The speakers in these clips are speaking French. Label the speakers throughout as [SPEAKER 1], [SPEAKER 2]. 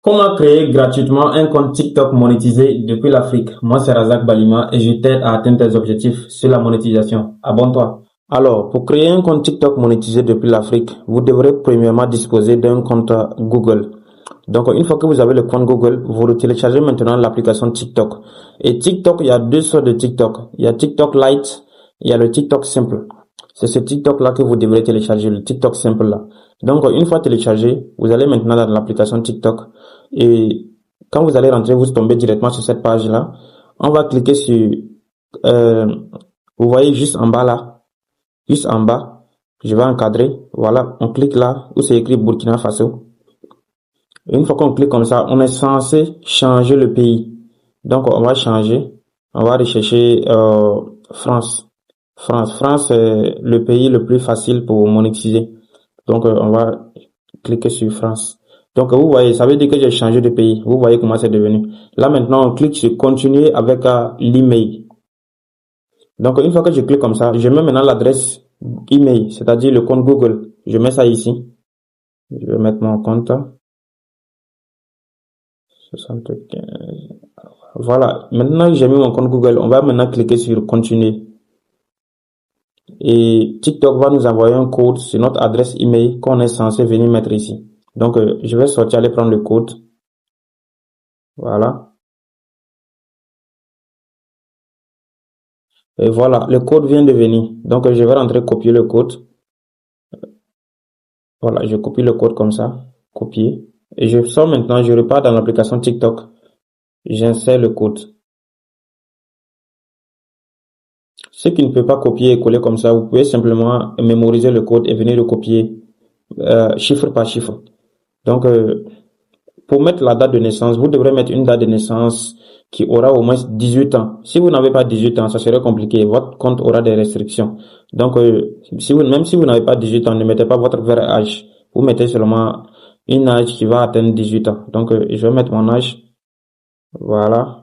[SPEAKER 1] Comment créer gratuitement un compte TikTok monétisé depuis l'Afrique? Moi, c'est Razak Balima et je t'aide à atteindre tes objectifs sur la monétisation. Abonne-toi. Alors, pour créer un compte TikTok monétisé depuis l'Afrique, vous devrez premièrement disposer d'un compte Google. Donc, une fois que vous avez le compte Google, vous téléchargez maintenant l'application TikTok. Et TikTok, il y a deux sortes de TikTok. Il y a TikTok Lite, il y a le TikTok simple. C'est ce TikTok-là que vous devrez télécharger, le TikTok simple là. Donc, une fois téléchargé, vous allez maintenant dans l'application TikTok. Et quand vous allez rentrer, vous tombez directement sur cette page-là. On va cliquer sur, euh, vous voyez juste en bas là, juste en bas. Je vais encadrer. Voilà, on clique là où c'est écrit Burkina Faso. Et une fois qu'on clique comme ça, on est censé changer le pays. Donc, on va changer. On va rechercher France. France est le pays le plus facile pour monétiser. Donc, on va cliquer sur France. Donc, vous voyez, ça veut dire que j'ai changé de pays. Vous voyez comment c'est devenu. Là, maintenant, on clique sur continuer avec l'email. Donc, une fois que je clique comme ça, je mets maintenant l'adresse email, c'est-à-dire le compte Google. Je mets ça ici. Je vais mettre mon compte. 75. Voilà. Maintenant, j'ai mis mon compte Google. On va maintenant cliquer sur continuer. Et TikTok va nous envoyer un code sur notre adresse email qu'on est censé venir mettre ici. Donc, je vais sortir, aller prendre le code. Voilà. Et voilà, le code vient de venir. Donc, je vais rentrer, copier le code. Voilà, je copie le code comme ça. Copier. Et je sors maintenant, je repars dans l'application TikTok. J'insère le code. Ceux qui ne peuvent pas copier et coller comme ça, vous pouvez simplement mémoriser le code et venir le copier chiffre par chiffre. Donc, pour mettre la date de naissance, vous devrez mettre une date de naissance qui aura au moins 18 ans. Si vous n'avez pas 18 ans, ça serait compliqué. Votre compte aura des restrictions. Donc, même si vous n'avez pas 18 ans, ne mettez pas votre vrai âge. Vous mettez seulement une âge qui va atteindre 18 ans. Donc, je vais mettre mon âge. Voilà.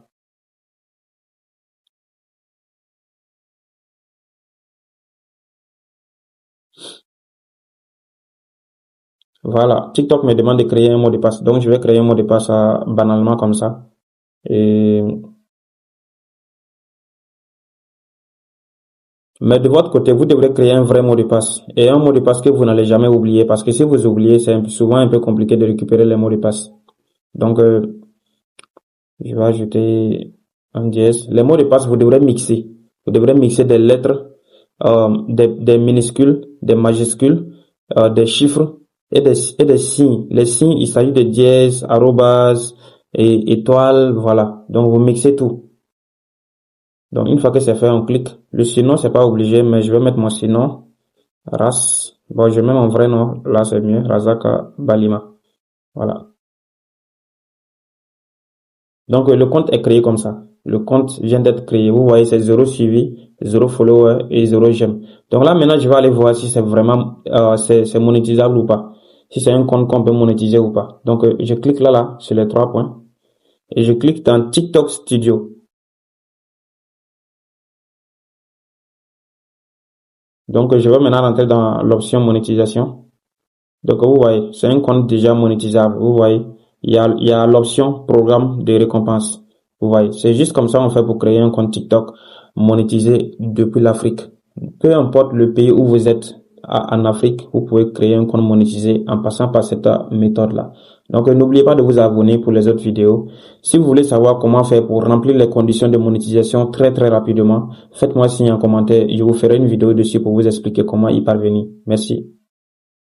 [SPEAKER 1] Voilà. TikTok me demande de créer un mot de passe. Donc, je vais créer un mot de passe banalement comme ça. Et mais de votre côté, vous devrez créer un vrai mot de passe. Et un mot de passe que vous n'allez jamais oublier. Parce que si vous oubliez, c'est souvent un peu compliqué de récupérer les mots de passe. Donc, je vais ajouter un dièse. Les mots de passe, vous devrez mixer. Vous devrez mixer des lettres, des minuscules, des majuscules, des chiffres et des signes. Les signes, il s'agit de dièse, arrobase et étoile, voilà. Donc, vous mixez tout. Donc, une fois que c'est fait, on clique. Le surnom, c'est pas obligé, mais je vais mettre mon surnom. Ras. Bon, je mets mon vrai nom. Là, c'est mieux. Razaka Balima. Voilà. Donc, le compte est créé comme ça. Le compte vient d'être créé. Vous voyez, c'est 0 suivi, 0 follower et 0 j'aime. Donc là, maintenant, je vais aller voir si c'est vraiment, c'est monétisable ou pas. Si c'est un compte qu'on peut monétiser ou pas. Donc, je clique là, sur les 3 points. Et je clique dans TikTok Studio. Donc, je vais maintenant rentrer dans l'option monétisation. Donc, vous voyez, c'est un compte déjà monétisable. Vous voyez, il y a l'option programme de récompense. Vous voyez, c'est juste comme ça on fait pour créer un compte TikTok monétisé depuis l'Afrique. Peu importe le pays où vous êtes en Afrique, vous pouvez créer un compte monétisé en passant par cette méthode-là. Donc, n'oubliez pas de vous abonner pour les autres vidéos. Si vous voulez savoir comment faire pour remplir les conditions de monétisation très rapidement, faites-moi signe en commentaire. Je vous ferai une vidéo dessus pour vous expliquer comment y parvenir. Merci.